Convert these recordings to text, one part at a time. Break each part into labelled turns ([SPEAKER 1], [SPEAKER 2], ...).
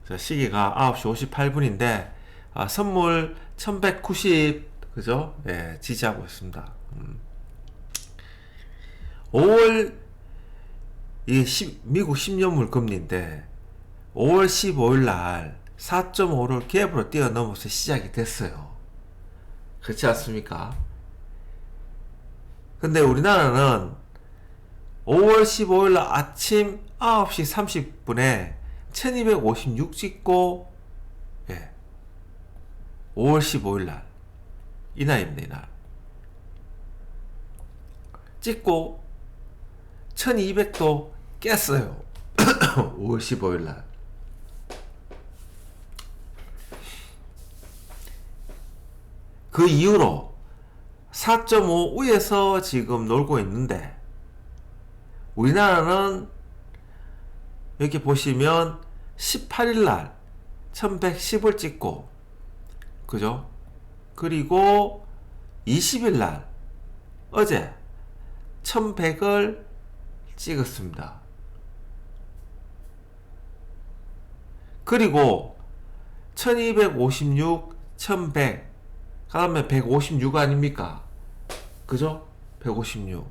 [SPEAKER 1] 자, 시계가 9시 58분인데 선물 1190 그죠? 예, 지지하고 있습니다. 5월 이게 미국 10년물 금리인데 5월 15일 날 4.5를 갭으로 뛰어넘어서 시작이 됐어요. 그렇지 않습니까? 근데 우리나라는 5월 15일 날 아침 9시 30분에 1256 찍고, 예, 5월 15일 날 이날입니다. 이날 찍고 1200도 깼어요. 5월 15일 날. 그 이후로 4.5 위에서 지금 놀고 있는데, 우리나라는 여기 보시면 18일날 1110을 찍고, 그죠? 그리고 20일날 어제 1100을 찍었습니다. 그리고 1256, 1100, 그 다음에 156 아닙니까? 그죠? 156.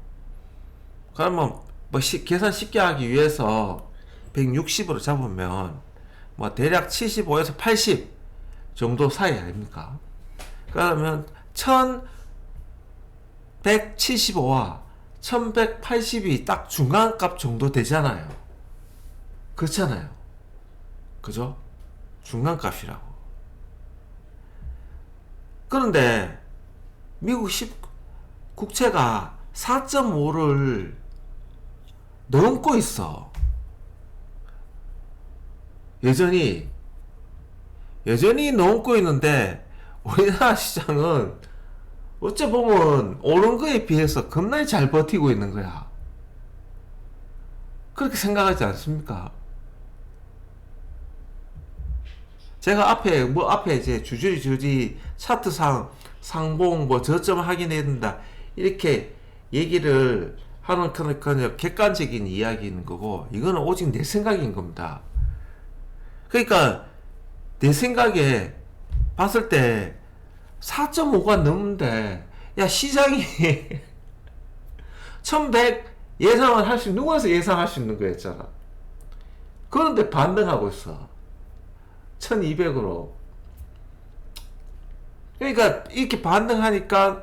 [SPEAKER 1] 그러면 뭐 계산 쉽게 하기 위해서 160으로 잡으면 뭐 대략 75에서 80 정도 사이 아닙니까? 그러면 1175와 1180이 딱 중간값 정도 되잖아요. 그렇잖아요. 그죠? 중간값이라고. 그런데 미국 국채가 4.5를 넘고 있어. 여전히 넘고 있는데 우리나라 시장은 어째 보면 오른 거에 비해서 겁나게 잘 버티고 있는 거야. 그렇게 생각하지 않습니까? 제가 앞에 이제 주저리 차트상 상봉 저점 확인해야 된다 이렇게 얘기를 하는 그런 객관적인 이야기인 거고, 이거는 오직 내 생각인 겁니다. 그러니까 내 생각에 봤을 때 4.5가 넘는데, 야, 시장이 1100 예상을 할 수, 누구에서 예상할 수 있는 거였잖아. 그런데 반등하고 있어. 1200으로. 그러니까 이렇게 반등하니까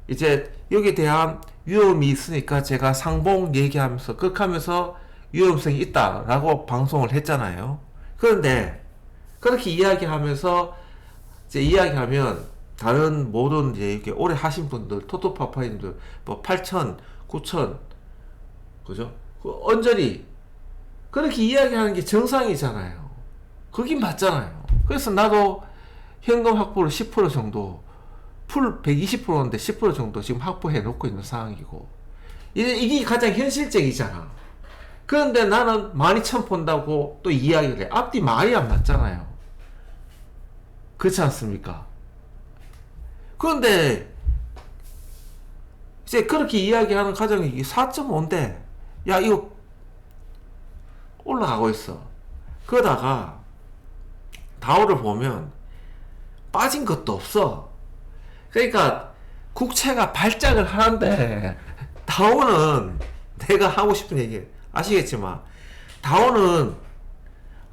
[SPEAKER 1] 이제 여기에 대한 위험이 있으니까 제가 상봉 얘기하면서 극하면서 위험성이 있다라고 방송을 했잖아요. 그런데 그렇게 이야기하면서 이제 이야기하면 다른 모든 이제 이렇게 오래 하신 분들, 토토파파님들 뭐 8천, 9천, 그죠? 언저리 그렇게 이야기하는 게 정상이잖아요. 그긴 맞잖아요. 그래서 나도 현금 확보를 10% 정도, 풀 120%인데 10% 정도 지금 확보해 놓고 있는 상황이고, 이게 가장 현실적이잖아. 그런데 나는 12,000 본다고 또 이야기를 해. 앞뒤 말이 안 맞잖아요. 그렇지 않습니까? 그런데 이제 그렇게 이야기하는 가정이 4.5인데, 야, 이거 올라가고 있어. 그러다가 다우를 보면 빠진 것도 없어. 그러니까 국채가 발작을 하는데, 다우는 내가 하고 싶은 얘기 아시겠지만 다우는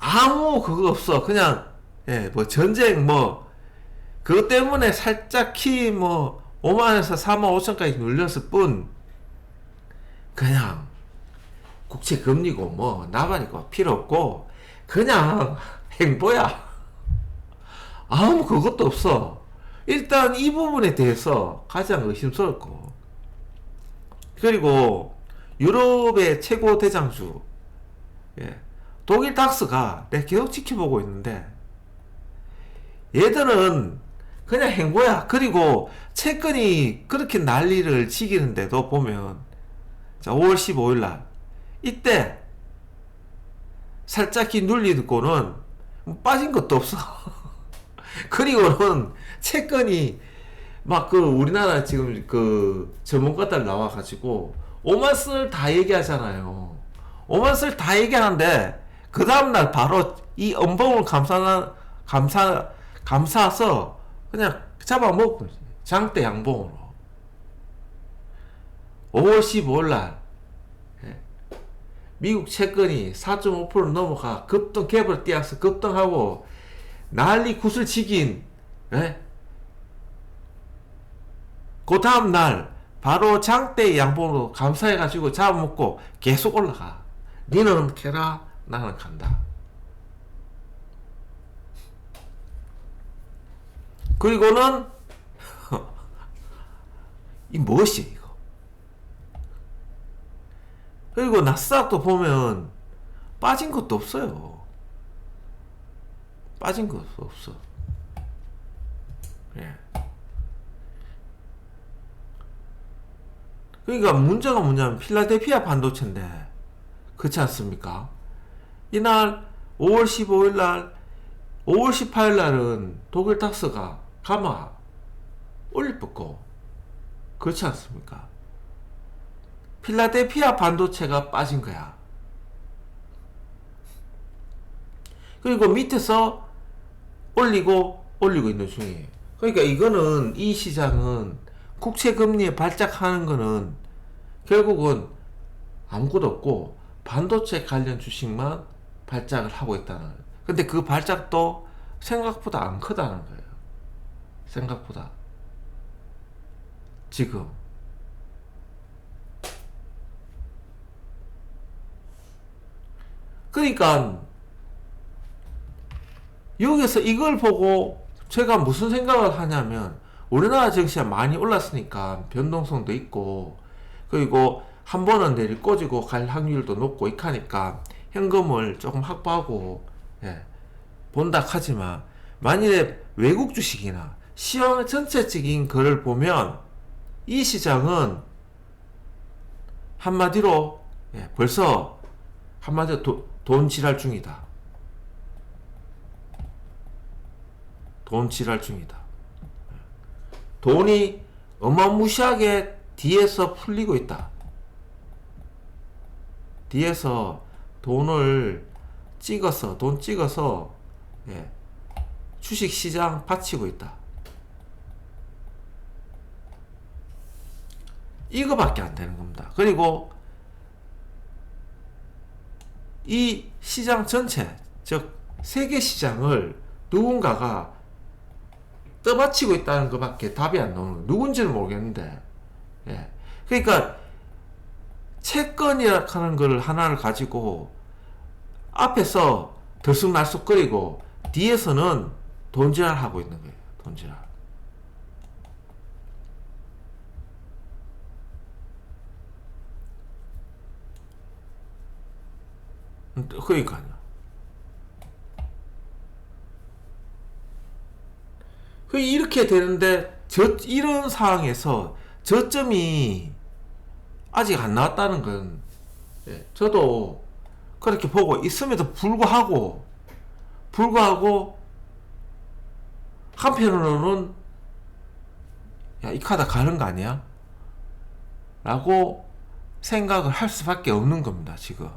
[SPEAKER 1] 아무 그거 없어. 그냥 뭐 전쟁 그것 때문에 살짝 키 5만에서 4만 5천까지 눌렸을 뿐, 그냥 국채 금리고 나발이고 필요 없고 그냥 행보야. 아무 그것도 없어. 일단 이 부분에 대해서 가장 의심스럽고, 그리고 유럽의 최고 대장주 독일 닥스가 내가 계속 지켜보고 있는데, 얘들은 그냥 행보야. 그리고 채권이 그렇게 난리를 치기는데도 보면, 자, 5월 15일 날 이때 살짝 눌리고는 빠진 것도 없어. 그리고는 채권이 우리나라 지금 전문가들 나와가지고 오만스를 다 얘기하잖아요. 오만스를 다 얘기하는데 그 다음날 바로 이 음봉을 감사서 그냥 잡아먹고 장대 양봉으로 5월 15일 날 미국 채권이 4.5% 넘어가 급등 갭을 띄어서 급등하고 난리 구슬치긴 그 다음날 바로 장대 양봉으로 감사해가지고 잡아먹고 계속 올라가. 니는 캐라 나는 간다. 그리고는 이 무엇이야 이거. 그리고 나스닥도 보면 빠진 것도 없어요. 빠진 것도 없어. 예. 그러니까 문제가 뭐냐면 필라델피아 반도체인데 그렇지 않습니까? 이날 5월 15일 날 5월 18일 날은 독일 닥스가 가마 올리뻗고 그렇지 않습니까? 필라델피아 반도체가 빠진 거야. 그리고 밑에서 올리고 있는 중이에요. 그러니까 이거는 이 시장은 국채 금리에 발작하는 거는 결국은 아무것도 없고 반도체 관련 주식만 발작을 하고 있다는 거예요. 근데 그 발작도 생각보다 안 크다는 거예요. 생각보다. 지금. 그러니까 여기서 이걸 보고 제가 무슨 생각을 하냐면 우리나라 증시가 많이 올랐으니까 변동성도 있고 그리고 한 번은 내릴 꼬지고 갈 확률도 높고 이하니까 현금을 조금 확보하고 본다 하지만 만일에 외국 주식이나 시황 전체적인 거를 보면 이 시장은 한마디로 벌써 한마디로 돈 지랄 중이다. 돈 지랄 중이다. 돈이 어마무시하게 뒤에서 풀리고 있다. 뒤에서 돈 찍어서 주식시장 받치고 있다. 이거밖에 안 되는 겁니다. 그리고 이 시장 전체, 즉 세계 시장을 누군가가 떠받치고 있다는 것밖에 답이 안 나오는 거예요. 누군지는 모르겠는데 그러니까 채권이라고 하는 걸 하나를 가지고 앞에서 들쑥날쑥거리고 뒤에서는 돈지랄 하고 있는 거예요. 돈지랄. 그러니까요. 이렇게 되는데 이런 상황에서 저점이 아직 안 나왔다는 건 저도 그렇게 보고 있음에도 불구하고 한편으로는 야, 이 카드 가는 거 아니야? 라고 생각을 할 수밖에 없는 겁니다. 지금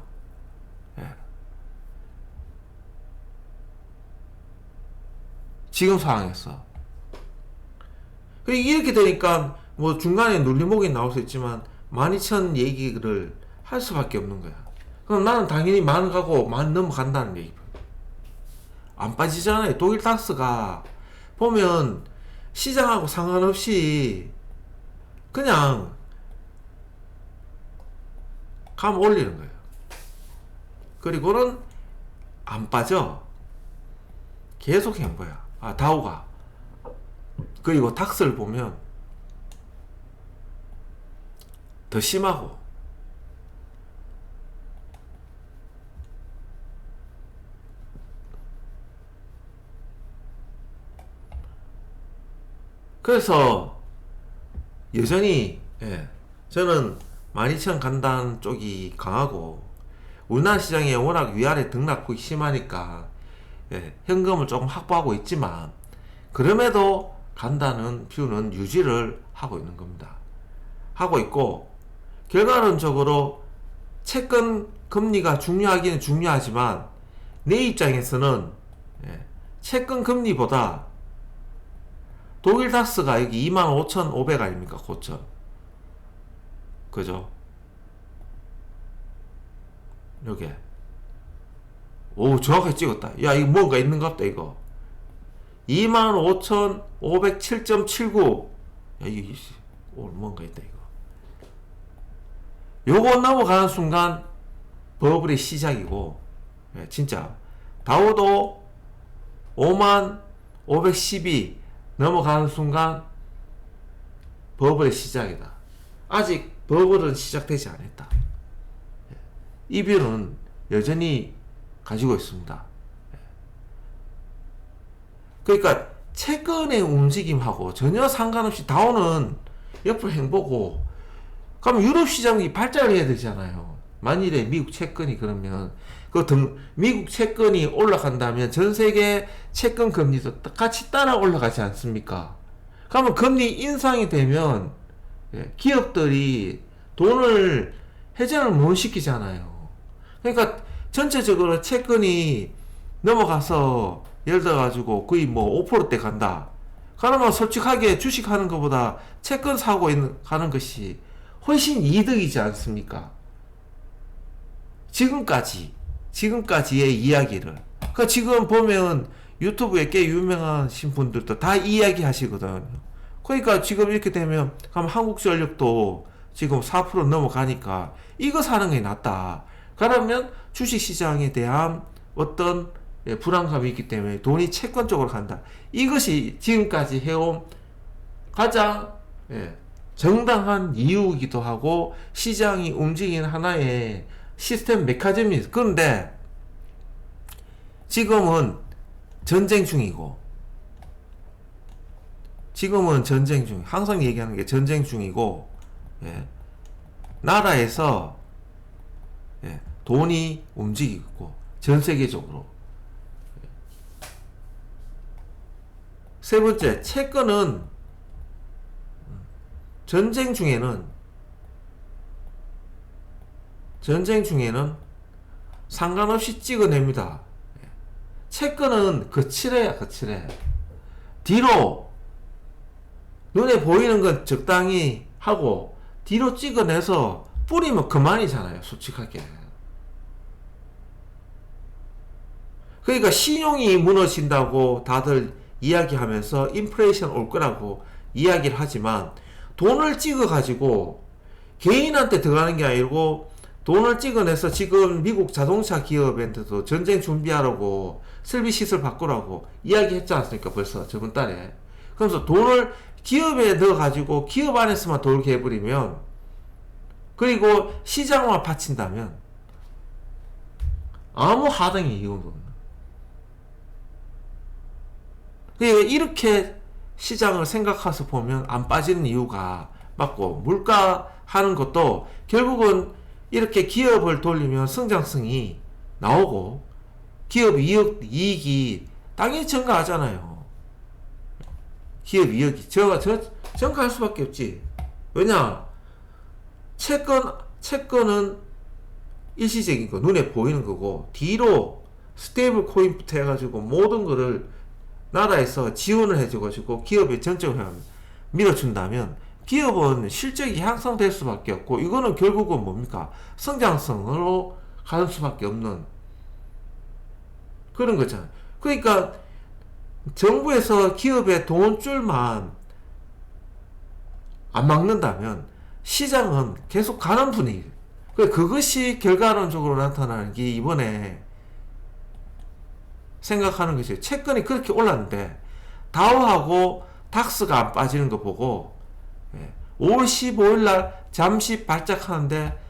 [SPEAKER 1] 지금 상황에서 이렇게 되니까 뭐 중간에 눌림목이 나올 수 있지만 12,000 얘기를 할 수밖에 없는 거야. 그럼 나는 당연히 만 가고 만 넘어간다는 얘기. 안 빠지잖아요. 독일 닥스가 보면 시장하고 상관없이 그냥 감 올리는 거예요. 그리고는 안 빠져. 계속 행보야. 다우가. 그리고 닥스를 보면 더 심하고 그래서 여전히 저는 12,000 간다는 쪽이 강하고 우리나라 시장에 워낙 위아래 등락폭이 심하니까 현금을 조금 확보하고 있지만 그럼에도 간다는 뷰는 유지를 하고 있는 겁니다. 하고 있고 결과론적으로 채권 금리가 중요하기는 중요하지만 내 입장에서는 채권 금리보다 독일 닥스가 여기 25,500 아닙니까? 고점. 그죠? 요게. 오, 정확하게 찍었다. 야, 이거 뭔가 있는갑다, 이거. 25,507.79. 야, 이게, 뭔가 있다, 이거. 요거 넘어가는 순간, 버블의 시작이고, 진짜. 다우도 55,512 넘어가는 순간, 버블의 시작이다. 아직 버블은 시작되지 않았다. 이 뷰는 여전히 가지고 있습니다. 그러니까 채권의 움직임하고 전혀 상관없이 다우는 옆으로 행보고, 그럼 유럽 시장이 발작을 해야 되잖아요. 만일에 미국 채권이 그러면 미국 채권이 올라간다면 전 세계 채권 금리도 같이 따라 올라가지 않습니까? 그러면 금리 인상이 되면 기업들이 돈을 회전을 못 시키잖아요. 그러니까 전체적으로 채권이 넘어가서 예를 들어 가지고 거의 뭐 5%대 간다. 그러면 솔직하게 주식하는 것보다 채권 사고 가는 것이 훨씬 이득이지 않습니까? 지금까지의 이야기를. 그러니까 지금 보면 유튜브에 꽤 유명하신 분들도 다 이야기 하시거든요. 그러니까 지금 이렇게 되면 그럼 한국전력도 지금 4% 넘어가니까 이거 사는 게 낫다. 그러면 주식시장에 대한 어떤 불안감이 있기 때문에 돈이 채권 쪽으로 간다. 이것이 지금까지 해온 가장 정당한 이유이기도 하고 시장이 움직이는 하나의 시스템 메커니즘이. 그런데 지금은 전쟁 중이고, 항상 얘기하는 게 전쟁 중이고, 나라에서 돈이 움직이고 전 세계적으로. 세 번째, 채권은 전쟁 중에는 상관없이 찍어냅니다. 채권은 거칠해야. 뒤로 눈에 보이는 건 적당히 하고 뒤로 찍어내서 뿌리면 그만이잖아요, 솔직하게. 그러니까 신용이 무너진다고 다들 이야기하면서 인플레이션 올 거라고 이야기를 하지만, 돈을 찍어가지고 개인한테 들어가는 게 아니고 돈을 찍어내서 지금 미국 자동차 기업한테도 전쟁 준비하라고 설비시설 바꾸라고 이야기했지 않습니까? 벌써 저번 달에. 그래서 돈을 기업에 넣어가지고 기업 안에서만 돌게 해버리면, 그리고 시장만 받친다면 아무 하등의 이유가 없는. 그러니까 이렇게 시장을 생각해서 보면 안 빠지는 이유가 맞고, 물가 하는 것도 결국은 이렇게 기업을 돌리면 성장성이 나오고 기업 이익이 당연히 증가하잖아요. 기업 이익이 증가할 수밖에 없지. 왜냐? 채권은 일시적인 거, 눈에 보이는 거고, 뒤로 스테이블 코인부터 해가지고 모든 거를 나라에서 지원을 해줘가지고 기업에 전적으로 밀어준다면 기업은 실적이 향상될 수밖에 없고, 이거는 결국은 뭡니까? 성장성으로 가는 수밖에 없는 그런 거잖아요. 그러니까 정부에서 기업의 돈줄만 안 막는다면 시장은 계속 가는 분위기. 그것이 결과론적으로 나타나는 게 이번에 생각하는 것이, 채권이 그렇게 올랐는데 다우하고 닥스가 안 빠지는 거 보고 5월 15일날 잠시 발작하는데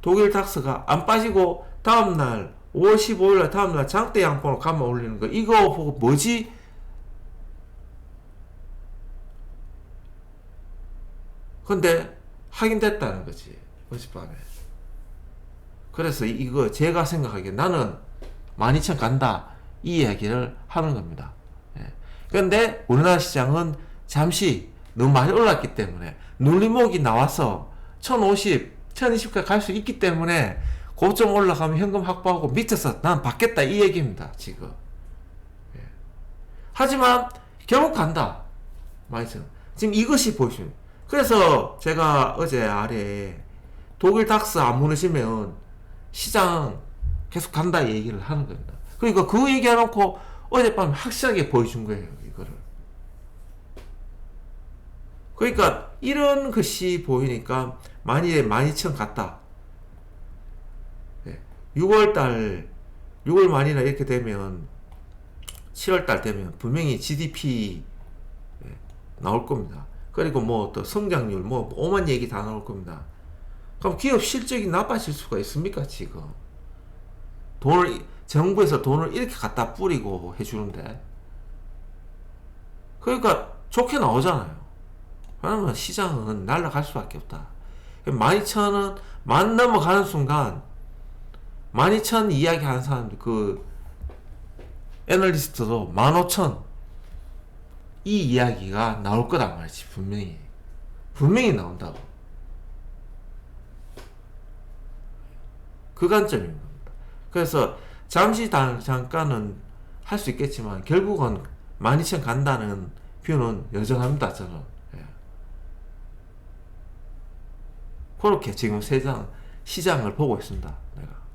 [SPEAKER 1] 독일 닥스가 안 빠지고 다음날 5월 15일날 다음날 장대 양봉으로 감아 올리는 거, 이거 보고 뭐지? 근데 확인됐다는 거지, 어젯밤에. 그래서 이거 제가 생각하기에 나는 12,000 간다, 이 이야기를 하는 겁니다. 그런데 우리나라 시장은 잠시 너무 많이 올랐기 때문에 눌림목이 나와서 1050, 1020까지 갈 수 있기 때문에 고점 올라가면 현금 확보하고 밑에서 난 받겠다 이 얘기입니다 지금. 예. 하지만 결국 간다. 맞죠? 지금 이것이 보이시면. 그래서 제가 어제 아래 독일 닥스 안 무너지면 시장 계속 간다 얘기를 하는 겁니다. 그러니까 그 얘기 해놓고 어젯밤 확실하게 보여준 거예요 이거를. 그러니까 이런 것이 보이니까 만일에 12,000 갔다. 6월달 6월 말이나 이렇게 되면 7월달 되면 분명히 GDP 나올 겁니다. 그리고 뭐 또 성장률 뭐 오만 얘기 다 나올 겁니다. 그럼 기업 실적이 나빠질 수가 있습니까 지금? 정부에서 돈을 이렇게 갖다 뿌리고 해주는데. 그러니까 좋게 나오잖아요. 그러면 시장은 날아갈 수밖에 없다. 12,000은 만 넘어가는 순간 12,000 이야기 하는 사람들 그 애널리스트도 15,000 이 이야기가 나올 거란 말이지. 분명히 나온다고. 그 관점인 겁니다. 그래서 잠시 잠깐은 할 수 있겠지만 결국은 12,000 간다는 뷰는 여전합니다 저는. 예. 그렇게 지금 시장을 보고 있습니다 내가.